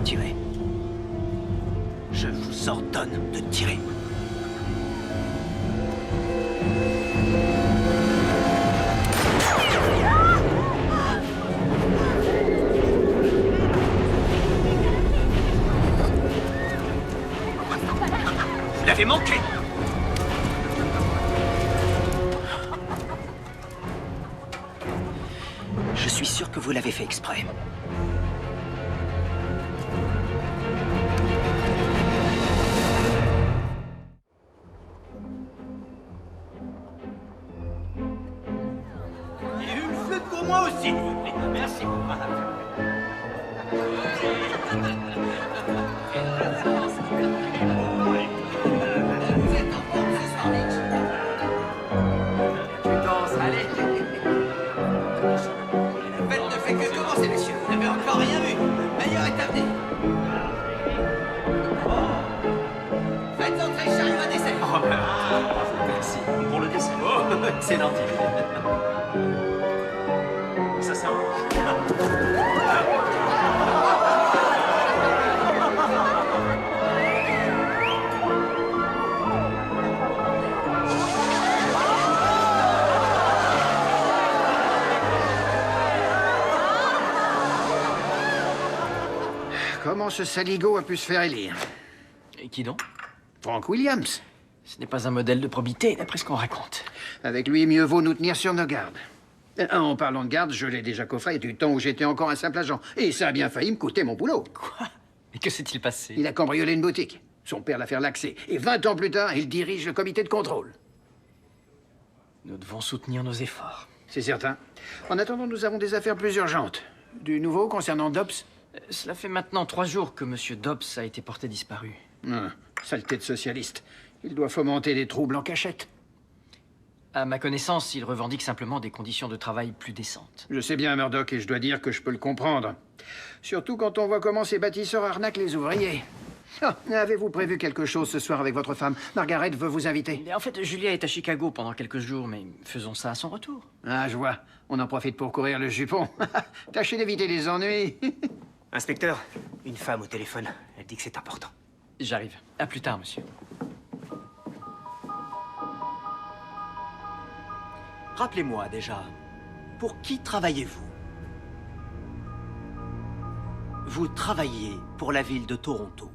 Tirez. Je vous ordonne de tirer. Vous l'avez manqué. Je suis sûr que vous l'avez fait exprès. Moi aussi, merci. Tu danses, allez. La fête ne fait que commencer, monsieur. Vous n'avez encore rien vu. Le meilleur est à venir. Faites entrer le chariot à dessert. Oh, merci pour le dessert. Oh, excellent. Ça sert. Comment ce saligo a pu se faire élire? Et qui donc? Frank Williams. Ce n'est pas un modèle de probité, d'après ce qu'on raconte. Avec lui, mieux vaut nous tenir sur nos gardes. En parlant de garde, je l'ai déjà coffré du temps où j'étais encore un simple agent. Et ça a bien failli me coûter mon boulot. Quoi? Et que s'est-il passé? Il a cambriolé une boutique. Son père l'a fait relaxer. Et 20 ans plus tard, il dirige le comité de contrôle. Nous devons soutenir nos efforts. C'est certain. En attendant, nous avons des affaires plus urgentes. Du nouveau concernant Dobbs? Cela fait maintenant 3 jours que M. Dobbs a été porté disparu. Saleté de socialiste. Il doit fomenter des troubles en cachette. À ma connaissance, il revendique simplement des conditions de travail plus décentes. Je sais bien, Murdoch, et je dois dire que je peux le comprendre. Surtout quand on voit comment ces bâtisseurs arnaquent les ouvriers. Avez-vous prévu quelque chose ce soir avec votre femme? Margaret veut vous inviter. En fait, Julia est à Chicago pendant quelques jours, mais faisons ça à son retour. Ah, je vois. On en profite pour courir le jupon. Tâchez d'éviter les ennuis. Inspecteur, une femme au téléphone. Elle dit que c'est important. J'arrive. À plus tard, monsieur. Rappelez-moi déjà, pour qui travaillez-vous? Vous travaillez pour la ville de Toronto.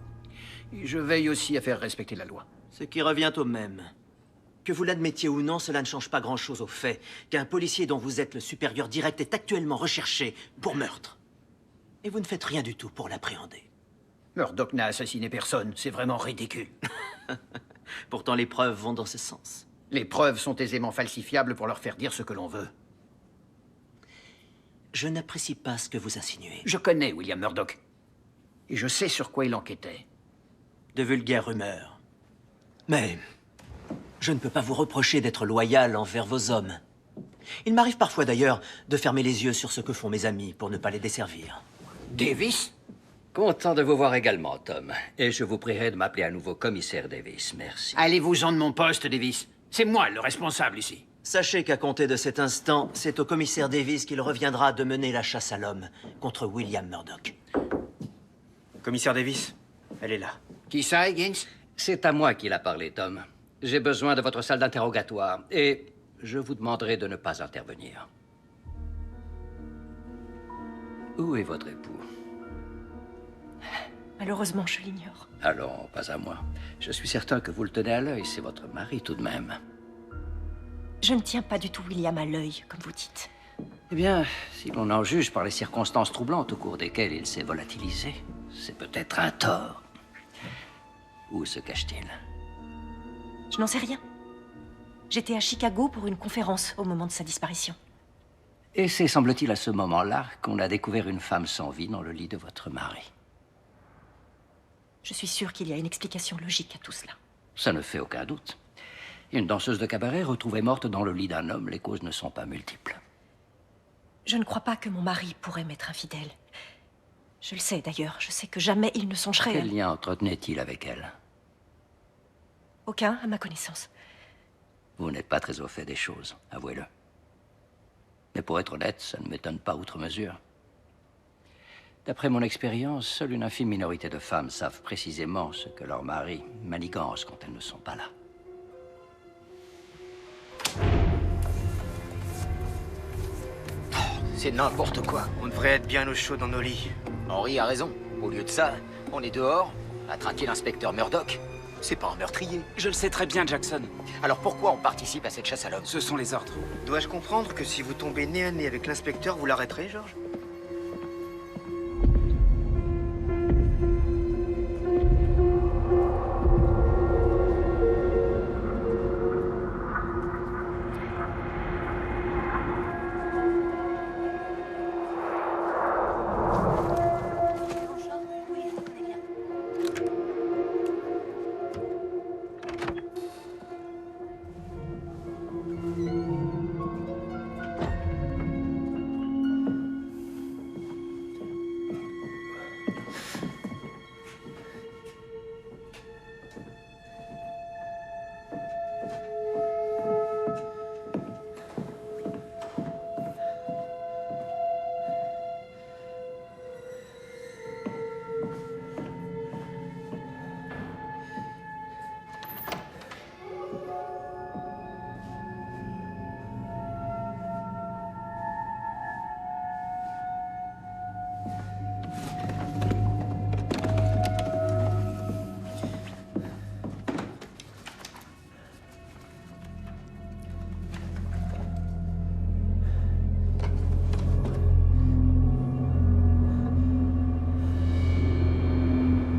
Je veille aussi à faire respecter la loi. Ce qui revient au même. Que vous l'admettiez ou non, cela ne change pas grand-chose au fait qu'un policier dont vous êtes le supérieur direct est actuellement recherché pour meurtre. Et vous ne faites rien du tout pour l'appréhender. Murdoch n'a assassiné personne. C'est vraiment ridicule. Pourtant, les preuves vont dans ce sens. Les preuves sont aisément falsifiables pour leur faire dire ce que l'on veut. Je n'apprécie pas ce que vous insinuez. Je connais William Murdoch. Et je sais sur quoi il enquêtait. De vulgaires rumeurs. Mais je ne peux pas vous reprocher d'être loyal envers vos hommes. Il m'arrive parfois d'ailleurs de fermer les yeux sur ce que font mes amis pour ne pas les desservir. Davis? Content de vous voir également, Tom. Et je vous prierai de m'appeler à nouveau commissaire Davis. Merci. Allez-vous-en de mon poste, Davis. C'est moi le responsable ici. Sachez qu'à compter de cet instant, c'est au commissaire Davis qu'il reviendra de mener la chasse à l'homme contre William Murdoch. Commissaire Davis, elle est là. Qui ça, Higgins? C'est à moi qu'il a parlé, Tom. J'ai besoin de votre salle d'interrogatoire et je vous demanderai de ne pas intervenir. Où est votre époux? Malheureusement, je l'ignore. Allons, pas à moi. Je suis certain que vous le tenez à l'œil, c'est votre mari tout de même. Je ne tiens pas du tout William à l'œil, comme vous dites. Eh bien, si l'on en juge par les circonstances troublantes au cours desquelles il s'est volatilisé, c'est peut-être un tort. Où se cache-t-il? Je n'en sais rien. J'étais à Chicago pour une conférence au moment de sa disparition. Et c'est, semble-t-il, à ce moment-là qu'on a découvert une femme sans vie dans le lit de votre mari. Je suis sûre qu'il y a une explication logique à tout cela. Ça ne fait aucun doute. Une danseuse de cabaret retrouvée morte dans le lit d'un homme, les causes ne sont pas multiples. Je ne crois pas que mon mari pourrait m'être infidèle. Je le sais d'ailleurs, je sais que jamais il ne songerait à... Quel lien entretenait-il avec elle? Aucun, à ma connaissance. Vous n'êtes pas très au fait des choses, avouez-le. Mais pour être honnête, ça ne m'étonne pas outre mesure. D'après mon expérience, seule une infime minorité de femmes savent précisément ce que leur mari manigance quand elles ne sont pas là. C'est n'importe quoi. On devrait être bien au chaud dans nos lits. Henry a raison. Au lieu de ça, on est dehors, à traquer l'inspecteur Murdoch. C'est pas un meurtrier. Je le sais très bien, Jackson. Alors pourquoi on participe à cette chasse à l'homme? Ce sont les ordres. Dois-je comprendre que si vous tombez nez à nez avec l'inspecteur, vous l'arrêterez, George?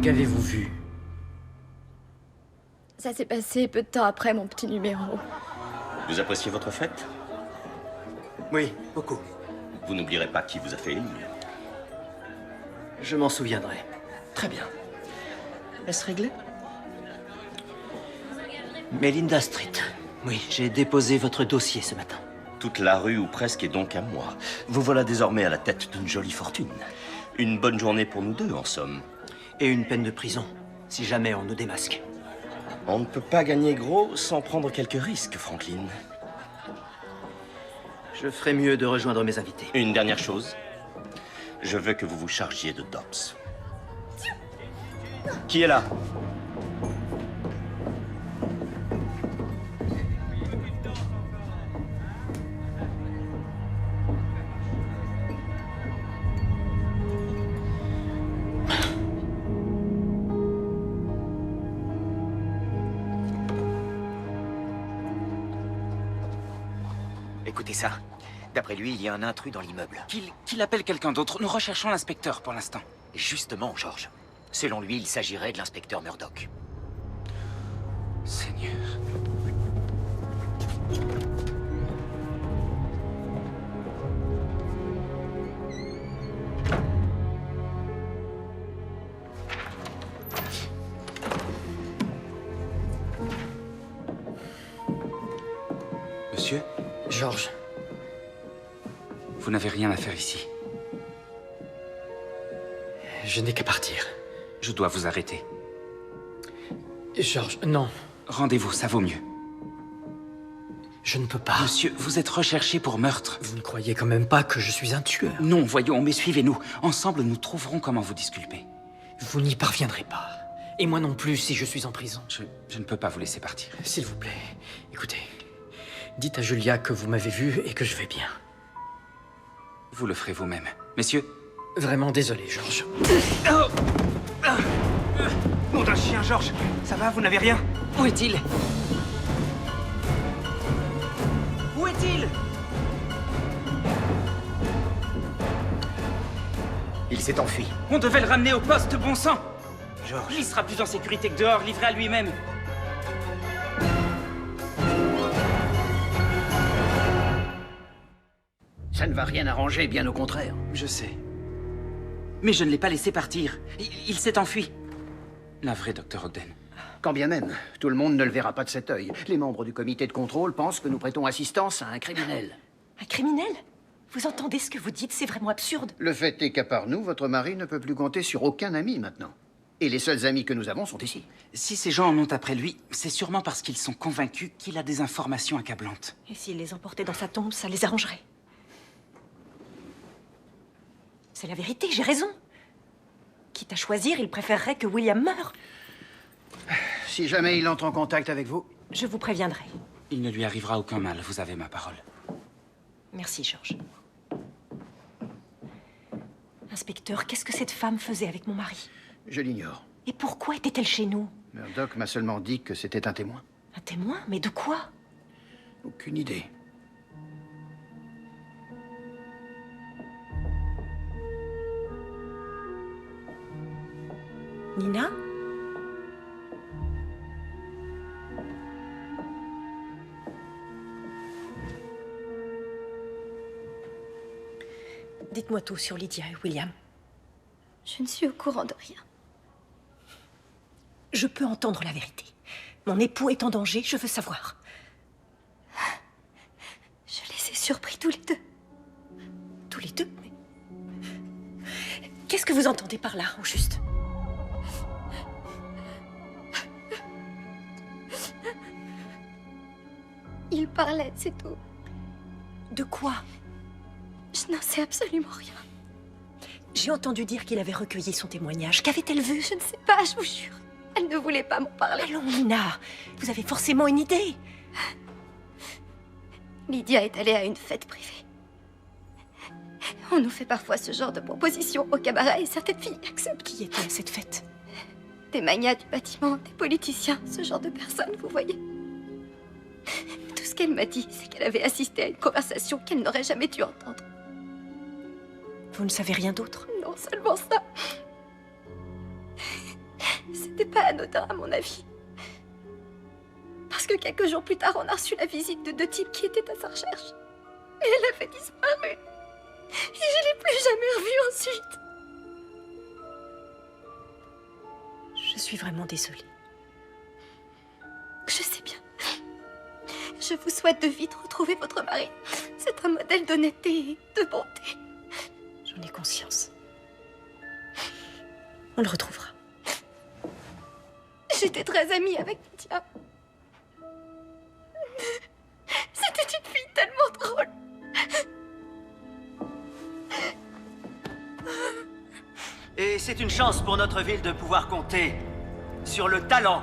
Qu'avez-vous vu? Ça s'est passé peu de temps après mon petit numéro. Vous appréciez votre fête? Oui, beaucoup. Vous n'oublierez pas qui vous a fait élire. Je m'en souviendrai. Très bien. Est-ce réglé? Melinda Street. Oui, j'ai déposé votre dossier ce matin. Toute la rue ou presque est donc à moi. Vous voilà désormais à la tête d'une jolie fortune. Une bonne journée pour nous deux, en somme. Et une peine de prison, si jamais on nous démasque. On ne peut pas gagner gros sans prendre quelques risques, Franklin. Je ferais mieux de rejoindre mes invités. Une dernière chose. Je veux que vous vous chargiez de Dobbs. Qui est là? Écoutez ça. D'après lui, il y a un intrus dans l'immeuble. Qu'il appelle quelqu'un d'autre. Nous recherchons l'inspecteur pour l'instant. Justement, George. Selon lui, il s'agirait de l'inspecteur Murdoch. Seigneur. Monsieur, George, vous n'avez rien à faire ici. je n'ai qu'à partir. Je dois vous arrêter. George, non, Rendez-vous, ça vaut mieux. je ne peux pas. Monsieur, vous êtes recherché pour meurtre. Vous ne croyez quand même pas que je suis un tueur? Non, voyons, mais suivez-nous. Ensemble, nous trouverons comment vous disculper. Vous n'y parviendrez pas. Et moi non plus si je suis en prison. Je ne peux pas vous laisser partir. S'il vous plaît, écoutez. Dites à Julia que vous m'avez vu et que je vais bien. Vous le ferez vous-même. Messieurs. Vraiment désolé, George. Nom d'un chien, George. Ça va, vous n'avez rien? Où est-il? Où est-il? Il s'est enfui. On devait le ramener au poste, bon sang. George. Il sera plus en sécurité que dehors, livré à lui-même. Ça ne va rien arranger, bien au contraire. Je sais. Mais je ne l'ai pas laissé partir. Il s'est enfui. Navré, Dr. Ogden. Quand bien même, tout le monde ne le verra pas de cet œil. Les membres du comité de contrôle pensent que nous prêtons assistance à un criminel. Un criminel? Vous entendez ce que vous dites? C'est vraiment absurde. Le fait est qu'à part nous, votre mari ne peut plus compter sur aucun ami maintenant. Et les seuls amis que nous avons sont ici. Si ces gens en ont après lui, c'est sûrement parce qu'ils sont convaincus qu'il a des informations accablantes. Et s'il les emportait dans sa tombe, ça les arrangerait. C'est la vérité, j'ai raison. Quitte à choisir, il préférerait que William meure. Si jamais il entre en contact avec vous... Je vous préviendrai. Il ne lui arrivera aucun mal, vous avez ma parole. Merci, George. Inspecteur, qu'est-ce que cette femme faisait avec mon mari? Je l'ignore. Et pourquoi était-elle chez nous? Murdoch m'a seulement dit que c'était un témoin. Un témoin? Mais de quoi? Aucune idée. Nina? Dites-moi tout sur Lydia et William. Je ne suis au courant de rien. Je peux entendre la vérité. Mon époux est en danger, je veux savoir. Je les ai surpris tous les deux. Tous les deux? Mais... Qu'est-ce que vous entendez par là, au juste? Ils parlaient, c'est tout. De quoi? Je n'en sais absolument rien. J'ai entendu dire qu'il avait recueilli son témoignage. Qu'avait-elle vu? Je ne sais pas, je vous jure. Elle ne voulait pas m'en parler. Allons, Nina, vous avez forcément une idée. Lydia est allée à une fête privée. On nous fait parfois ce genre de propositions au cabaret et certaines filles acceptent. Qui était à cette fête? Des magnats du bâtiment, des politiciens, ce genre de personnes, vous voyez. Tout ce qu'elle m'a dit, c'est qu'elle avait assisté à une conversation qu'elle n'aurait jamais dû entendre. Vous ne savez rien d'autre? Non, seulement ça. C'était pas anodin, à mon avis. Parce que quelques jours plus tard, on a reçu la visite de deux types qui étaient à sa recherche. Et elle avait disparu. Et je l'ai plus jamais revue ensuite. Je suis vraiment désolée. Je sais bien. Je vous souhaite de vite retrouver votre mari. C'est un modèle d'honnêteté et de bonté. J'en ai conscience. On le retrouvera. J'étais très amie avec Lydia. C'était une fille tellement drôle. Et c'est une chance pour notre ville de pouvoir compter sur le talent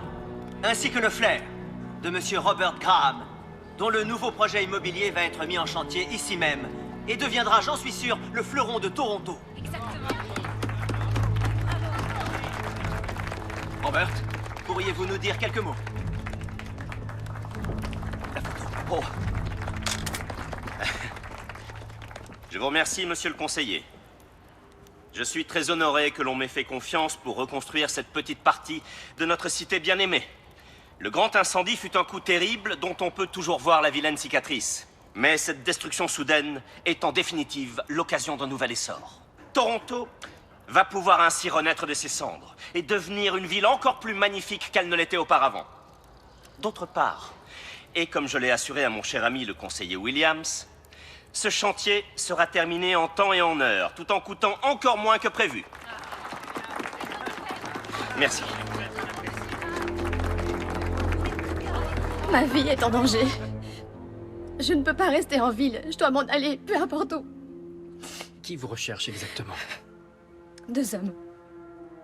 ainsi que le flair de Monsieur Robert Graham, dont le nouveau projet immobilier va être mis en chantier ici même et deviendra, j'en suis sûr, le fleuron de Toronto. Robert, pourriez-vous nous dire quelques mots? La photo. Oh. Je vous remercie, monsieur le conseiller. Je suis très honoré que l'on m'ait fait confiance pour reconstruire cette petite partie de notre cité bien-aimée. Le grand incendie fut un coup terrible dont on peut toujours voir la vilaine cicatrice. Mais cette destruction soudaine est en définitive l'occasion d'un nouvel essor. Toronto va pouvoir ainsi renaître de ses cendres et devenir une ville encore plus magnifique qu'elle ne l'était auparavant. D'autre part, et comme je l'ai assuré à mon cher ami le conseiller Williams, ce chantier sera terminé en temps et en heure, tout en coûtant encore moins que prévu. Merci. Ma vie est en danger. Je ne peux pas rester en ville. Je dois m'en aller, peu importe où. Qui vous recherche exactement? Deux hommes.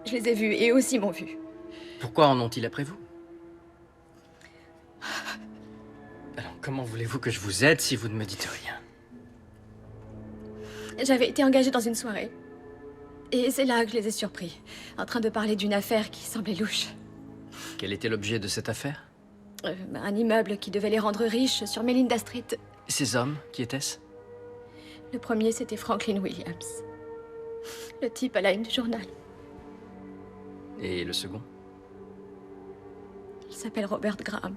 Je les ai vus et eux aussi m'ont vu. Pourquoi en ont-ils après vous? Alors, comment voulez-vous que je vous aide si vous ne me dites rien? J'avais été engagée dans une soirée. Et c'est là que je les ai surpris, en train de parler d'une affaire qui semblait louche. Quel était l'objet de cette affaire? Un immeuble qui devait les rendre riches sur Melinda Street. Ces hommes, qui étaient-ce? Le premier, c'était Franklin Williams. Le type à la une du journal. Et le second? Il s'appelle Robert Graham.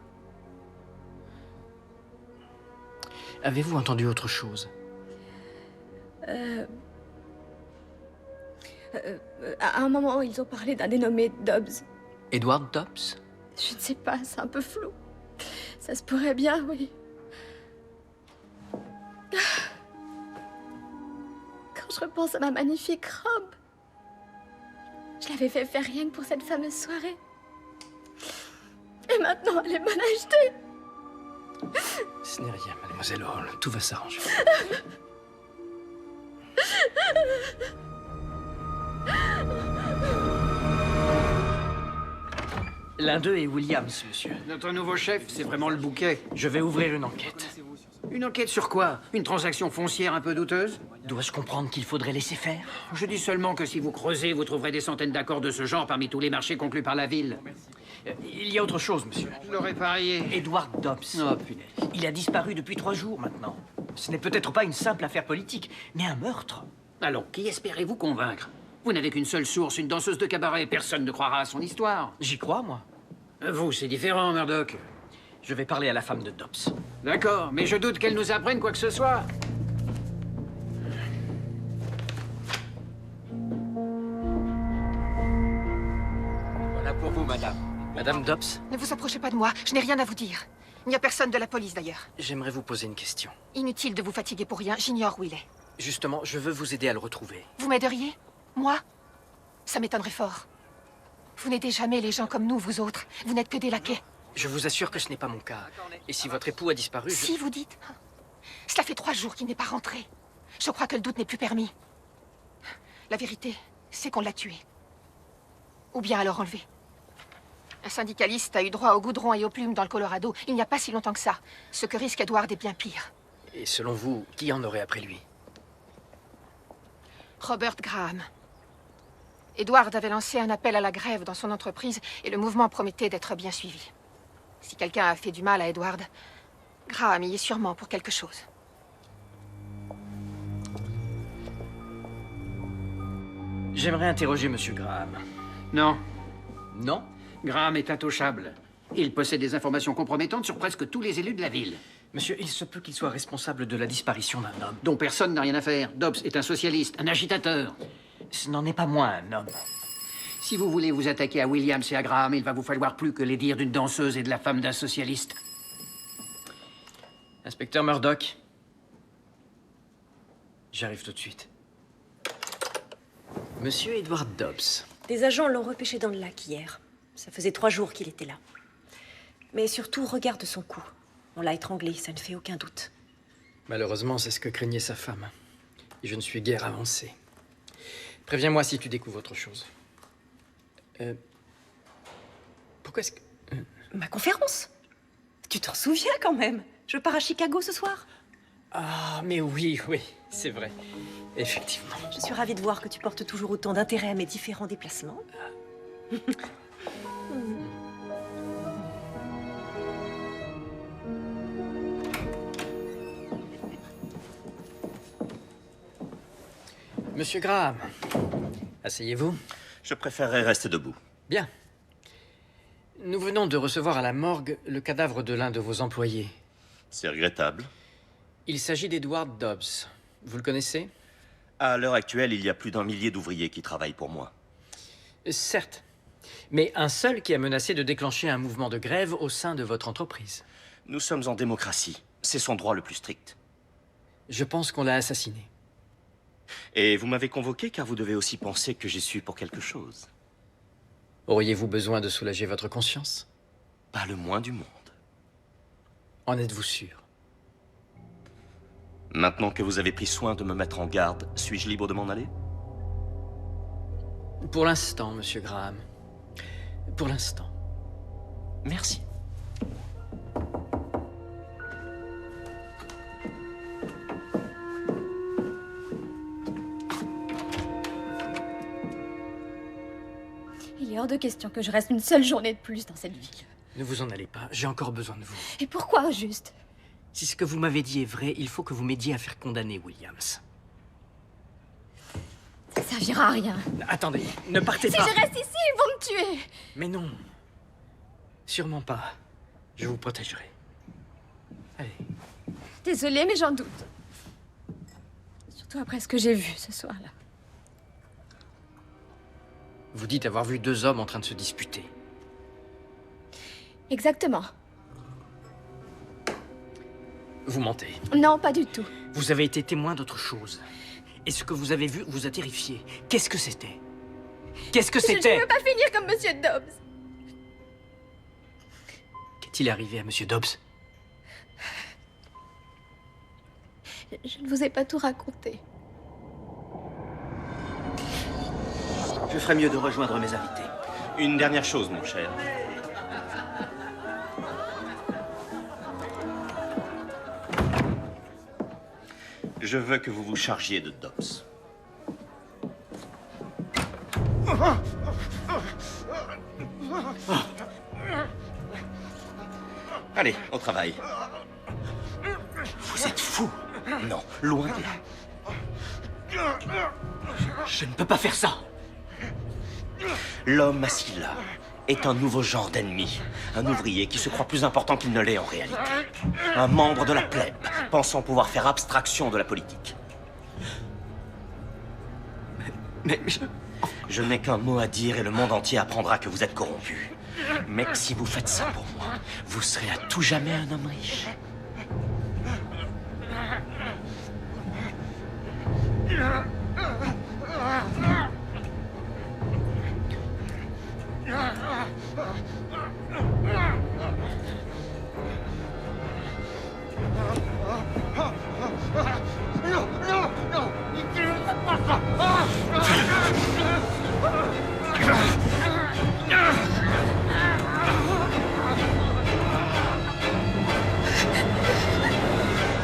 Avez-vous entendu autre chose? À un moment, ils ont parlé d'un dénommé Dobbs. Edward Dobbs? Je ne sais pas, c'est un peu flou. Ça se pourrait bien, oui. Quand je repense à ma magnifique robe, je l'avais fait faire rien que pour cette fameuse soirée. Et maintenant, elle est bonne à acheter. Ce n'est rien, mademoiselle Hall. Tout va s'arranger. L'un d'eux est Williams, monsieur. Notre nouveau chef, c'est vraiment le bouquet. Je vais ouvrir une enquête. Une enquête sur quoi? Une transaction foncière un peu douteuse? Dois-je comprendre qu'il faudrait laisser faire? Je dis seulement que si vous creusez, vous trouverez des centaines d'accords de ce genre parmi tous les marchés conclus par la ville. Il y a autre chose, monsieur. Je l'aurais parié. Edward Dobbs. Oh, punaise. Il a disparu depuis 3 jours maintenant. Ce n'est peut-être pas une simple affaire politique, mais un meurtre. Alors, qui espérez-vous convaincre? Vous n'avez qu'une seule source, une danseuse de cabaret. Personne ne croira à son histoire. J'y crois, moi. Vous, c'est différent, Murdoch. Je vais parler à la femme de Dobbs. D'accord, mais je doute qu'elle nous apprenne quoi que ce soit. Voilà pour vous, madame. Madame Dobbs, Ne vous approchez pas de moi, je n'ai rien à vous dire. Il n'y a personne de la police d'ailleurs. j'aimerais vous poser une question. Inutile de vous fatiguer pour rien, j'ignore où il est. Justement, je veux vous aider à le retrouver. Vous m'aideriez? Moi? Ça m'étonnerait fort. Vous n'aidez jamais les gens comme nous, vous autres. Vous n'êtes que des laquais. Je vous assure que ce n'est pas mon cas. Et si votre époux a disparu, Si vous dites... Cela fait 3 jours qu'il n'est pas rentré. Je crois que le doute n'est plus permis. La vérité, c'est qu'on l'a tué. Ou bien alors enlevé. Un syndicaliste a eu droit au goudron et aux plumes dans le Colorado il n'y a pas si longtemps que ça. Ce que risque Edward est bien pire. Et selon vous, qui en aurait après lui? Robert Graham. Edward avait lancé un appel à la grève dans son entreprise et le mouvement promettait d'être bien suivi. Si quelqu'un a fait du mal à Edward, Graham y est sûrement pour quelque chose. J'aimerais interroger Monsieur Graham. Non, Non? Graham est intouchable. Il possède des informations compromettantes sur presque tous les élus de la ville, Monsieur, il se peut qu'il soit responsable de la disparition d'un homme. dont personne n'a rien à faire. Dobbs est un socialiste, un agitateur. Ce n'en est pas moins un homme. Si vous voulez vous attaquer à Williams et à Graham, il va vous falloir plus que les dires d'une danseuse et de la femme d'un socialiste. Inspecteur Murdoch. J'arrive tout de suite. Monsieur Edward Dobbs. Des agents l'ont repêché dans le lac hier. Ça faisait 3 jours qu'il était là. Mais surtout, regarde son cou. On l'a étranglé, ça ne fait aucun doute. Malheureusement, c'est ce que craignait sa femme. Et je ne suis guère avancé. Préviens-moi si tu découvres autre chose. Pourquoi est-ce que... Ma conférence? Tu t'en souviens quand même? Je pars à Chicago ce soir. Ah, mais oui, c'est vrai. Effectivement. Je suis ravie de voir que tu portes toujours autant d'intérêt à mes différents déplacements. Monsieur Graham, asseyez-vous. Je préférerais rester debout. Bien. Nous venons de recevoir à la morgue le cadavre de l'un de vos employés. C'est regrettable. Il s'agit d'Edward Dobbs. Vous le connaissez? À l'heure actuelle, il y a plus d'1 millier d'ouvriers qui travaillent pour moi. Certes. Mais un seul qui a menacé de déclencher un mouvement de grève au sein de votre entreprise. Nous sommes en démocratie. C'est son droit le plus strict. Je pense qu'on l'a assassiné. Et vous m'avez convoqué car vous devez aussi penser que j'y suis pour quelque chose. Auriez-vous besoin de soulager votre conscience? Pas le moins du monde. En êtes-vous sûr? Maintenant que vous avez pris soin de me mettre en garde, suis-je libre de m'en aller? Pour l'instant, monsieur Graham. Pour l'instant. Merci. Il est hors de question que je reste une seule journée de plus dans cette ville. Ne vous en allez pas, j'ai encore besoin de vous. Et pourquoi, au juste? Si ce que vous m'avez dit est vrai, il faut que vous m'aidiez à faire condamner Williams. Ça servira à rien. Attendez, ne partez Si pas. je reste ici, ils vont me tuer. Mais non. Sûrement pas. Je vous protégerai. Allez. Désolée, mais j'en doute. Surtout après ce que j'ai vu ce soir-là. Vous dites avoir vu deux hommes en train de se disputer. Exactement. Vous mentez. Non, pas du tout. Vous avez été témoin d'autre chose. Et ce que vous avez vu vous a terrifié. Qu'est-ce que c'était? Qu'est-ce que Je c'était? ne veux pas finir comme Monsieur Dobbs. Qu'est-il arrivé à Monsieur Dobbs? Je ne vous ai pas tout raconté. Je ferais mieux de rejoindre mes invités. Une dernière chose, mon cher. Je veux que vous vous chargiez de Dobbs. Allez, au travail. Vous êtes fou. Non, loin de là. Je ne peux pas faire ça. L'homme assis là est un nouveau genre d'ennemi. Un ouvrier qui se croit plus important qu'il ne l'est en réalité. Un membre de la plèbe, pensant pouvoir faire abstraction de la politique. Mais je n'ai qu'un mot à dire et le monde entier apprendra que vous êtes corrompu. Mais si vous faites ça pour moi, vous serez à tout jamais un homme riche.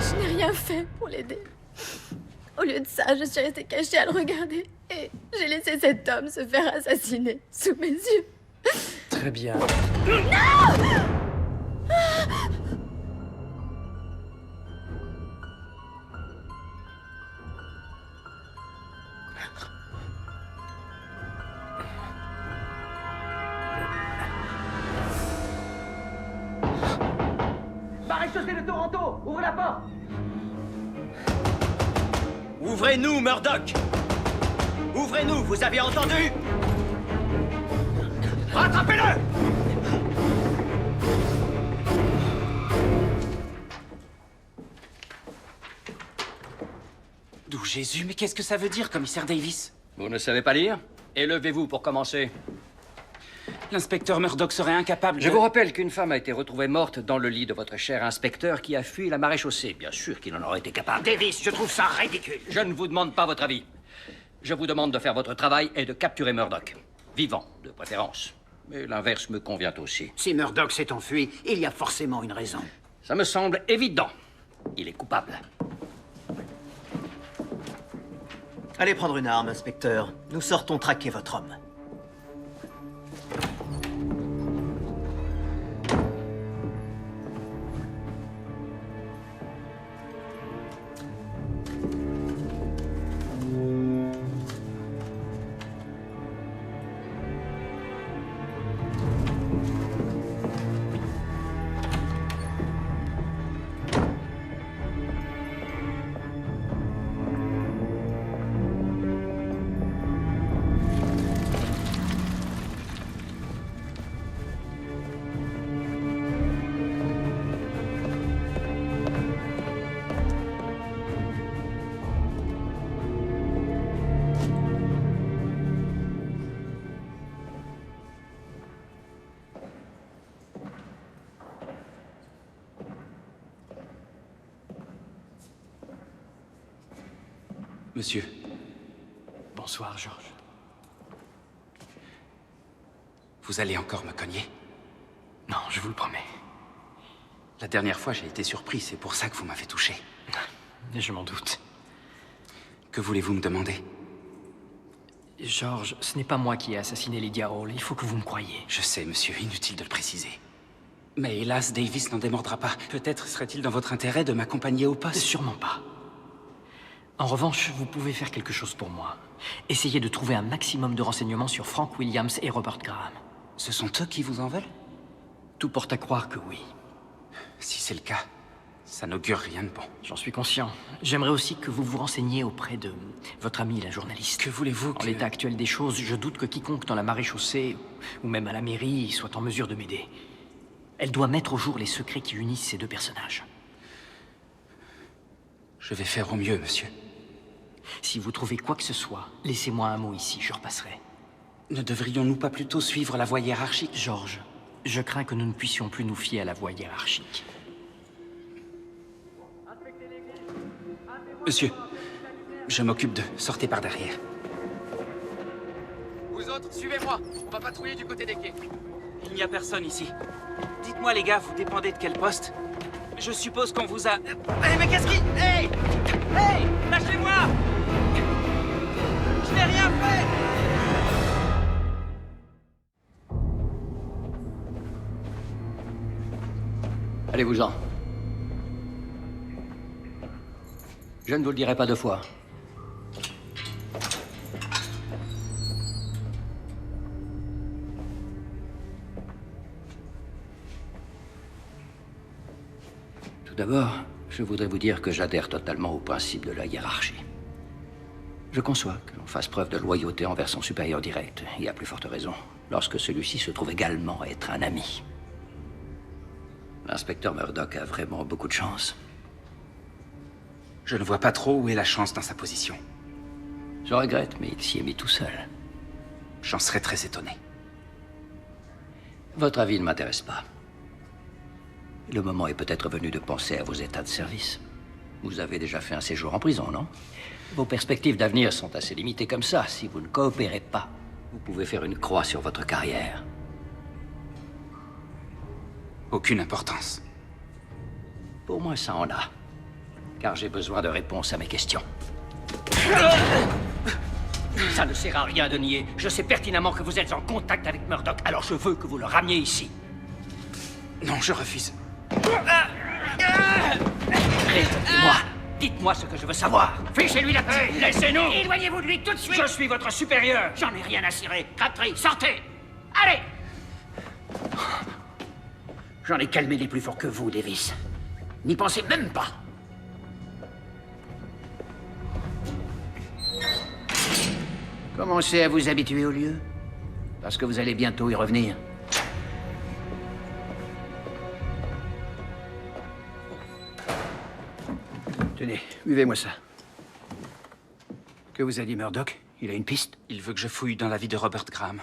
Je n'ai rien fait pour l'aider. Au lieu de ça, je suis restée cachée à le regarder. Et j'ai laissé cet homme se faire assassiner sous mes yeux. Très bien. Maréchaussée de Toronto, ouvre la porte. Ouvrez-nous, Murdoch! Ouvrez-nous, vous avez entendu? Rattrapez-le! D'où Jésus, mais qu'est-ce que ça veut dire, commissaire Davis? Vous ne savez pas lire? Élevez-vous pour commencer. L'inspecteur Murdoch serait incapable de... Je vous rappelle qu'une femme a été retrouvée morte dans le lit de votre cher inspecteur qui a fui la maréchaussée. Bien sûr qu'il en aurait été capable. Davis, je trouve ça ridicule. Je ne vous demande pas votre avis. Je vous demande de faire votre travail et de capturer Murdoch. Vivant, de préférence. Mais l'inverse me convient aussi. Si Murdoch s'est enfui, il y a forcément une raison. Ça me semble évident. Il est coupable. Allez prendre une arme, inspecteur. Nous sortons traquer votre homme. Monsieur, Bonsoir, Georges. vous allez encore me cogner? Non, je vous le promets. La dernière fois, j'ai été surpris, c'est pour ça que vous m'avez touché. Et je m'en doute. Que voulez-vous me demander? Georges, ce n'est pas moi qui ai assassiné Lydia Hall. Il faut que vous me croyiez. Je sais, monsieur, inutile de le préciser. Mais hélas, Davis n'en démordra pas. Peut-être serait-il dans votre intérêt de m'accompagner au poste. Sûrement pas. En revanche, vous pouvez faire quelque chose pour moi. Essayez de trouver un maximum de renseignements sur Frank Williams et Robert Graham. Ce sont eux qui vous en veulent? Tout porte à croire que oui. Si c'est le cas, Ça n'augure rien de bon. J'en suis conscient. J'aimerais aussi que vous vous renseigniez auprès de votre amie, la journaliste. Que voulez-vous En l'état actuel des choses, je doute que quiconque dans la maréchaussée, ou même à la mairie, soit en mesure de m'aider. Elle doit mettre au jour les secrets qui unissent ces deux personnages. Je vais faire au mieux, monsieur. Si vous trouvez quoi que ce soit, laissez-moi un mot ici, je repasserai. Ne devrions-nous pas plutôt suivre la voie hiérarchique? Georges, je crains que nous ne puissions plus nous fier à la voie hiérarchique. Monsieur, je m'occupe d'eux. Sortez par derrière. Vous autres, suivez-moi. On va patrouiller du côté des quais. Il n'y a personne ici. Dites-moi, les gars, vous dépendez de quel poste? Je suppose qu'on vous a... mais qu'est-ce qui... Hey! Hey! Lâchez-moi! Je n'ai rien fait! Allez-vous-en. Je ne vous le dirai pas deux fois. Tout d'abord, je voudrais vous dire que j'adhère totalement au principe de la hiérarchie. Je conçois que l'on fasse preuve de loyauté envers son supérieur direct, et à plus forte raison, lorsque celui-ci se trouve également être un ami. L'inspecteur Murdoch a vraiment beaucoup de chance. Je ne vois pas trop où est la chance dans sa position. Je regrette, mais il s'y est mis tout seul. J'en serais très étonné. Votre avis ne m'intéresse pas. Le moment est peut-être venu de penser à vos états de service. Vous avez déjà fait un séjour en prison, non? Vos perspectives d'avenir sont assez limitées comme ça. Si vous ne coopérez pas, vous pouvez faire une croix sur votre carrière. Aucune importance. Pour moi, ça en a. Car j'ai besoin de réponses à mes questions. Ça ne sert à rien de nier. Je sais pertinemment que vous êtes en contact avec Murdoch, alors je veux que vous le rameniez ici. Non, je refuse. Répondez-moi. Dites-moi ce que je veux savoir. Fichez-lui la paix. Laissez-nous. Éloignez-vous de lui tout de suite. Je suis votre supérieur. J'en ai rien à cirer. Crabtree, sortez. Allez. J'en ai calmé les plus forts que vous, Davis. N'y pensez même pas. Commencez à vous habituer au lieu, parce que vous allez bientôt y revenir. Tenez, buvez-moi ça. Que vous a dit Murdoch? Il a une piste? Il veut que je fouille dans la vie de Robert Graham.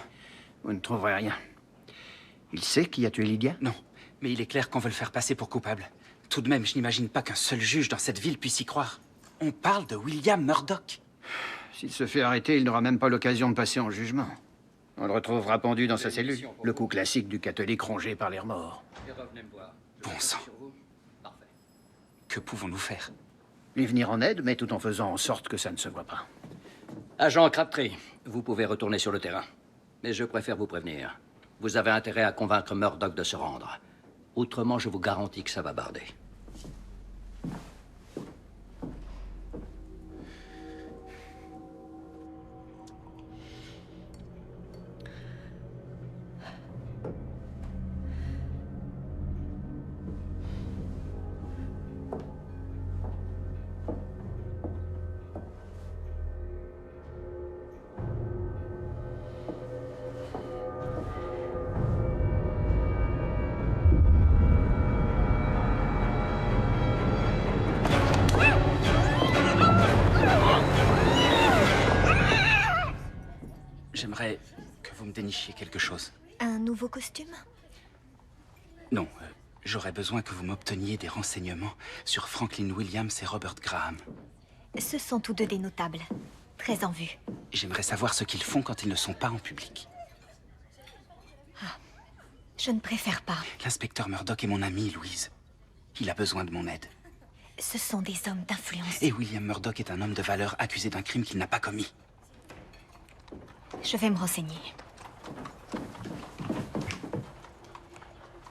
Vous ne trouverez rien. Il sait qui a tué Lydia? Non, mais il est clair qu'on veut le faire passer pour coupable. Tout de même, je n'imagine pas qu'un seul juge dans cette ville puisse y croire. On parle de William Murdoch. S'il se fait arrêter, il n'aura même pas l'occasion de passer en jugement. On le retrouvera pendu dans sa cellule. Le coup classique du catholique rongé par les remords. Bon sang. Que pouvons-nous faire? Lui venir en aide, mais tout en faisant en sorte que ça ne se voit pas. Agent Crabtree, vous pouvez retourner sur le terrain. Mais je préfère vous prévenir. Vous avez intérêt à convaincre Murdoch de se rendre. Autrement, je vous garantis que ça va barder. J'aimerais que vous me dénichiez quelque chose. Un nouveau costume? Non, j'aurais besoin que vous m'obteniez des renseignements sur Franklin Williams et Robert Graham. Ce sont tous deux des notables. Très en vue. J'aimerais savoir ce qu'ils font quand ils ne sont pas en public. Je ne préfère pas. L'inspecteur Murdoch est mon ami, Louise. Il a besoin de mon aide. Ce sont des hommes d'influence. Et William Murdoch est un homme de valeur accusé d'un crime qu'il n'a pas commis. Je vais me renseigner.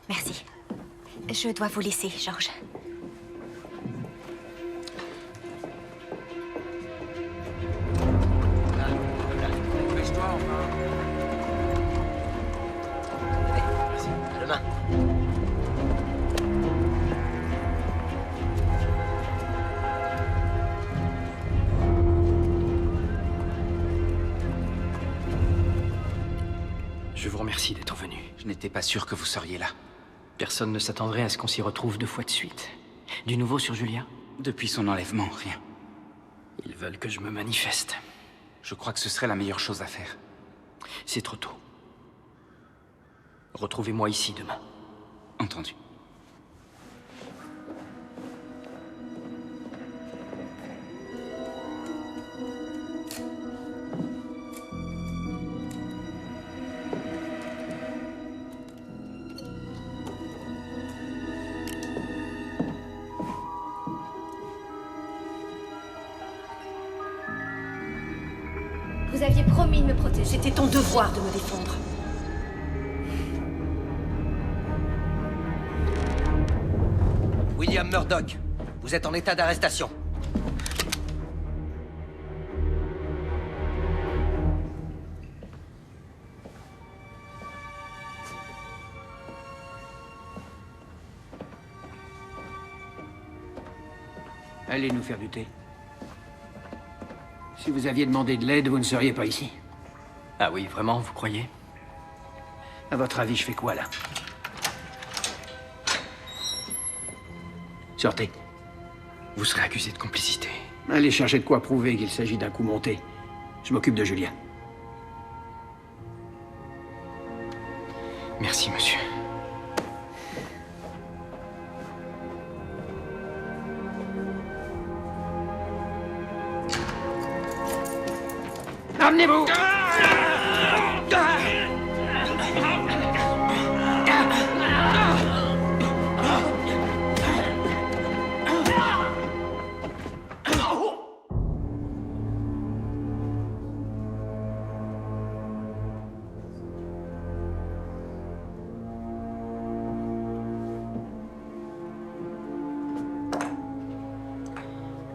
Merci. Je dois vous laisser, Georges. Dépêche-toi, enfin. Allez, merci. À demain. Je vous remercie d'être venu. Je n'étais pas sûr que vous seriez là. Personne ne s'attendrait à ce qu'on s'y retrouve 2 fois de suite. Du nouveau sur Julia? Depuis son enlèvement, rien. Ils veulent que je me manifeste. Je crois que ce serait la meilleure chose à faire. C'est trop tôt. Retrouvez-moi ici demain. Entendu. Vous aviez promis de me protéger. C'était ton devoir de me défendre. William Murdoch, vous êtes en état d'arrestation. Allez nous faire du thé. Si vous aviez demandé de l'aide, vous ne seriez pas ici. Ah oui, vraiment, vous croyez? À votre avis, je fais quoi, là? Sortez. Vous serez accusé de complicité. Allez chercher de quoi prouver qu'il s'agit d'un coup monté. Je m'occupe de Julia. Merci, monsieur. Amenez-vous!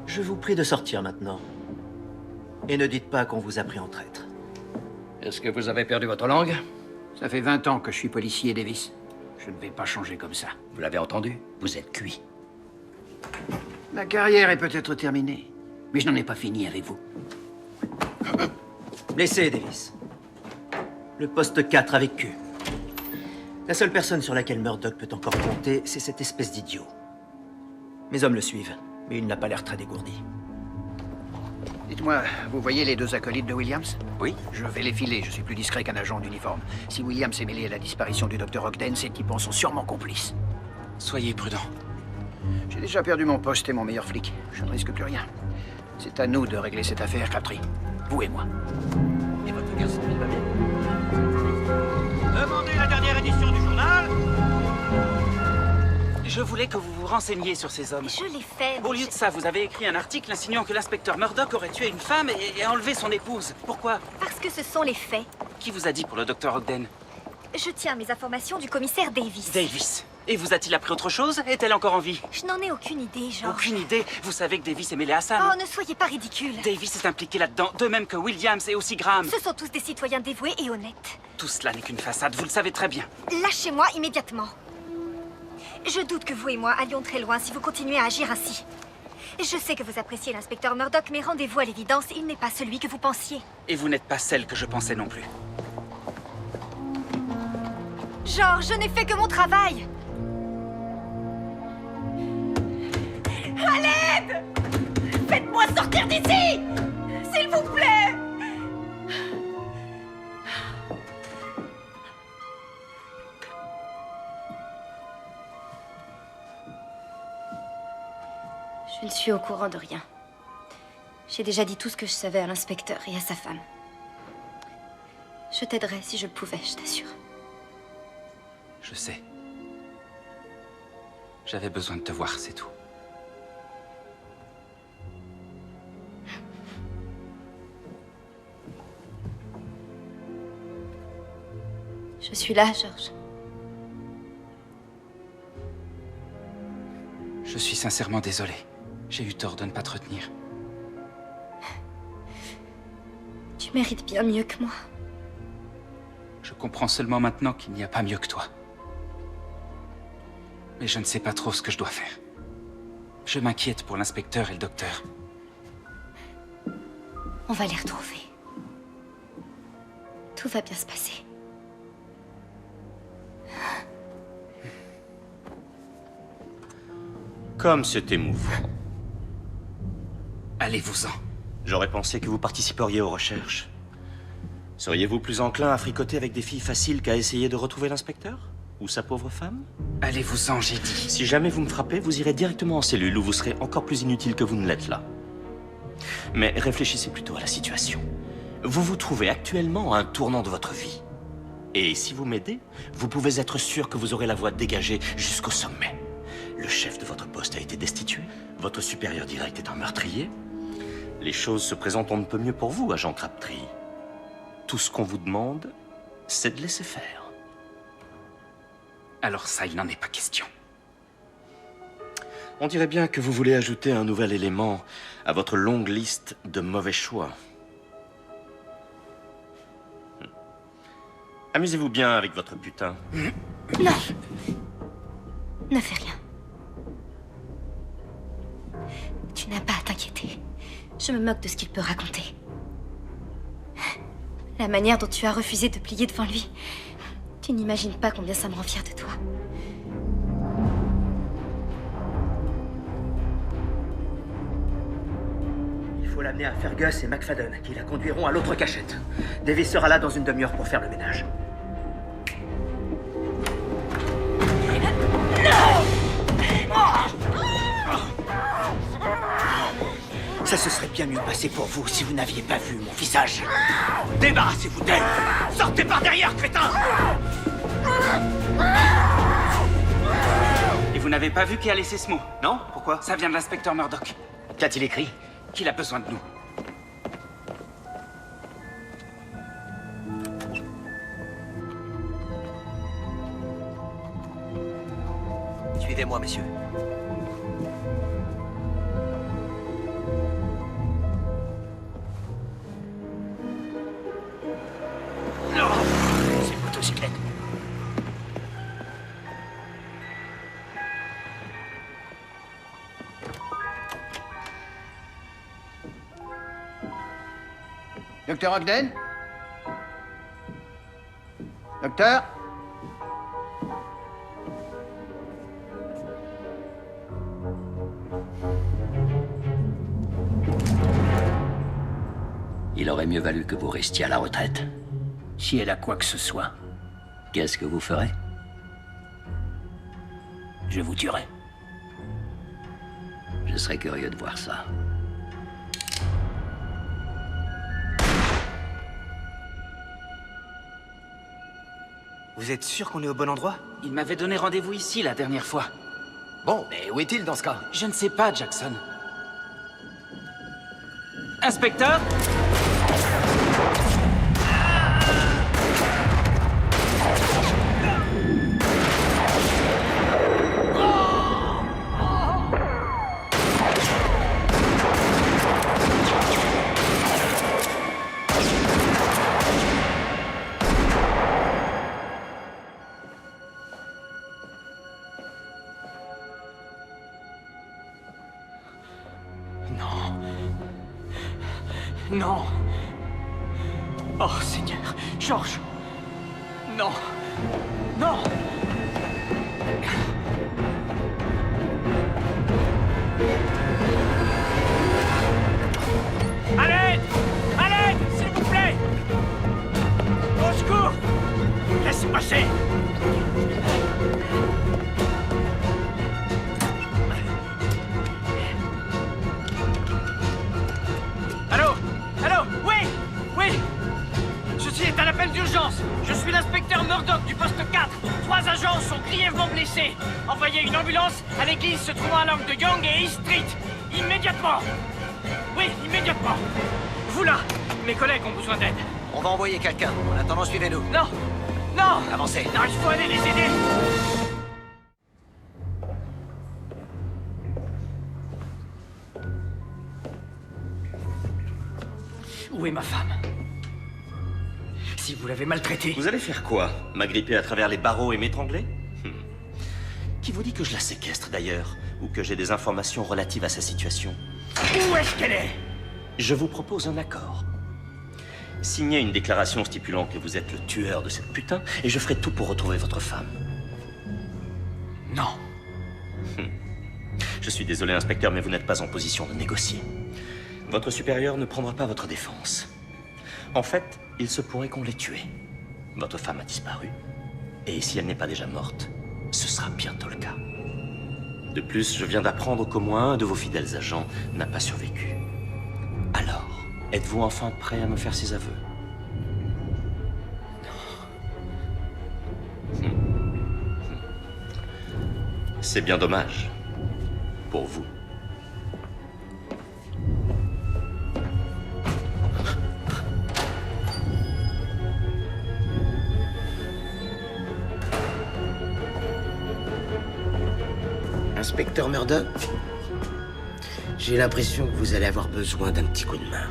Je vous prie de sortir maintenant. Et ne dites pas qu'on vous a pris en traître. Est-ce que vous avez perdu votre langue? Ça fait 20 ans que je suis policier, Davis. Je ne vais pas changer comme ça. Vous l'avez entendu? Vous êtes cuit. Ma carrière est peut-être terminée, mais je n'en ai pas fini avec vous. Blessé, Davis. Le poste 4 avec Q. La seule personne sur laquelle Murdoch peut encore compter, c'est cette espèce d'idiot. Mes hommes le suivent, mais il n'a pas l'air très dégourdi. Dites-moi, vous voyez les 2 acolytes de Williams? Oui? Je vais les filer, je suis plus discret qu'un agent en uniforme. Si Williams est mêlé à la disparition du docteur Ogden, ces types en sont sûrement complices. Soyez prudent. J'ai déjà perdu mon poste et mon meilleur flic. Je ne risque plus rien. C'est à nous de régler cette affaire, Crabtree. Vous et moi. Et votre garçon, il va bien? Demandez la dernière édition du journal. Je voulais que vous vous renseigniez sur ces hommes. Je l'ai fait. Au lieu de ça, vous avez écrit un article insinuant que l'inspecteur Murdoch aurait tué une femme et enlevé son épouse. Pourquoi? Parce que ce sont les faits. Qui vous a dit pour le docteur Ogden? Je tiens mes informations du commissaire Davis. Davis. Et vous a-t-il appris autre chose? Est-elle encore en vie? Je n'en ai aucune idée, George. Aucune idée? Vous savez que Davis est mêlé à ça? Oh, ne soyez pas ridicule. Davis est impliqué là-dedans, de même que Williams et aussi Graham. Ce sont tous des citoyens dévoués et honnêtes. Tout cela n'est qu'une façade, vous le savez très bien. Lâchez-moi immédiatement. Je doute que vous et moi allions très loin si vous continuez à agir ainsi. Je sais que vous appréciez l'inspecteur Murdoch, mais rendez-vous à l'évidence, il n'est pas celui que vous pensiez. Et vous n'êtes pas celle que je pensais non plus. George, je n'ai fait que mon travail. À l'aide! Faites-moi sortir d'ici! S'il vous plaît! Je ne suis au courant de rien. J'ai déjà dit tout ce que je savais à l'inspecteur et à sa femme. Je t'aiderais si je le pouvais, je t'assure. Je sais. J'avais besoin de te voir, c'est tout. Je suis là, George. Je suis sincèrement désolé. J'ai eu tort de ne pas te retenir. Tu mérites bien mieux que moi. Je comprends seulement maintenant qu'il n'y a pas mieux que toi. Mais je ne sais pas trop ce que je dois faire. Je m'inquiète pour l'inspecteur et le docteur. On va les retrouver. Tout va bien se passer. Comme c'est émouvant. Allez-vous-en. J'aurais pensé que vous participeriez aux recherches. Seriez-vous plus enclin à fricoter avec des filles faciles qu'à essayer de retrouver l'inspecteur? Ou sa pauvre femme? Allez-vous-en, j'ai dit. Si jamais vous me frappez, vous irez directement en cellule où vous serez encore plus inutile que vous ne l'êtes là. Mais réfléchissez plutôt à la situation. Vous vous trouvez actuellement à un tournant de votre vie. Et si vous m'aidez, vous pouvez être sûr que vous aurez la voie dégagée jusqu'au sommet. Le chef de votre poste a été destitué. Votre supérieur direct est un meurtrier. Les choses se présentent on ne peut mieux pour vous, agent Crabtree. Tout ce qu'on vous demande, c'est de laisser faire. Alors ça, il n'en est pas question. On dirait bien que vous voulez ajouter un nouvel élément à votre longue liste de mauvais choix. Amusez-vous bien avec votre putain. Non. Ne fais rien. Tu n'as pas à t'inquiéter. Je me moque de ce qu'il peut raconter. La manière dont tu as refusé de plier devant lui. Tu n'imagines pas combien ça me rend fière de toi. Il faut l'amener à Fergus et McFadden, qui la conduiront à l'autre cachette. Davis sera là dans une demi-heure pour faire le ménage. Ça se serait bien mieux passé pour vous si vous n'aviez pas vu mon visage. Débarrassez-vous d'elle. Sortez par derrière, crétin. Et vous n'avez pas vu qui a laissé ce mot, non? Pourquoi? Ça vient de l'inspecteur Murdoch. Qu'a-t-il écrit? Qu'il a besoin de nous. Suivez-moi, messieurs. C'est une motocyclette. Docteur Ogden? Docteur? Il aurait mieux valu que vous restiez à la retraite. Si elle a quoi que ce soit, Qu'est-ce que vous ferez? je vous tuerai. Je serais curieux de voir ça. Vous êtes sûr qu'on est au bon endroit? Il m'avait donné rendez-vous ici la dernière fois. Bon, mais où est-il dans ce cas? Je ne sais pas, Jackson. Inspecteur? Non. Oh, Seigneur. George. Non. Non. À l'aide! À l'aide, s'il vous plaît! Au secours! Laissez passer! Allô? Allô? Oui! Oui! Ceci est un appel d'urgence. Je suis l'inspecteur Murdoch du poste 4. 3 agents sont grièvement blessés. Envoyez une ambulance à l'église se trouvant à l'angle de Young et East Street. Immédiatement! Oui, immédiatement! Vous là! Mes collègues ont besoin d'aide. On va envoyer quelqu'un. En attendant, suivez-nous. Non! Non! Avancez. Non, il faut aller les aider! Où est ma femme? Si vous l'avez maltraitée... Vous allez faire quoi? M'agripper à travers les barreaux et m'étrangler? Qui vous dit que je la séquestre d'ailleurs? Ou que j'ai des informations relatives à sa situation? Où est-ce qu'elle est? Je vous propose un accord. Signez une déclaration stipulant que vous êtes le tueur de cette putain, et je ferai tout pour retrouver votre femme. Non. Je suis désolé, inspecteur, mais vous n'êtes pas en position de négocier. Votre supérieur ne prendra pas votre défense. En fait, il se pourrait qu'on l'ait tuée. Votre femme a disparu. Et si elle n'est pas déjà morte, ce sera bientôt le cas. De plus, je viens d'apprendre qu'au moins un de vos fidèles agents n'a pas survécu. Alors, êtes-vous enfin prêt à me faire ses aveux? C'est bien dommage. Pour vous. Inspecteur Murdoch, j'ai l'impression que vous allez avoir besoin d'un petit coup de main.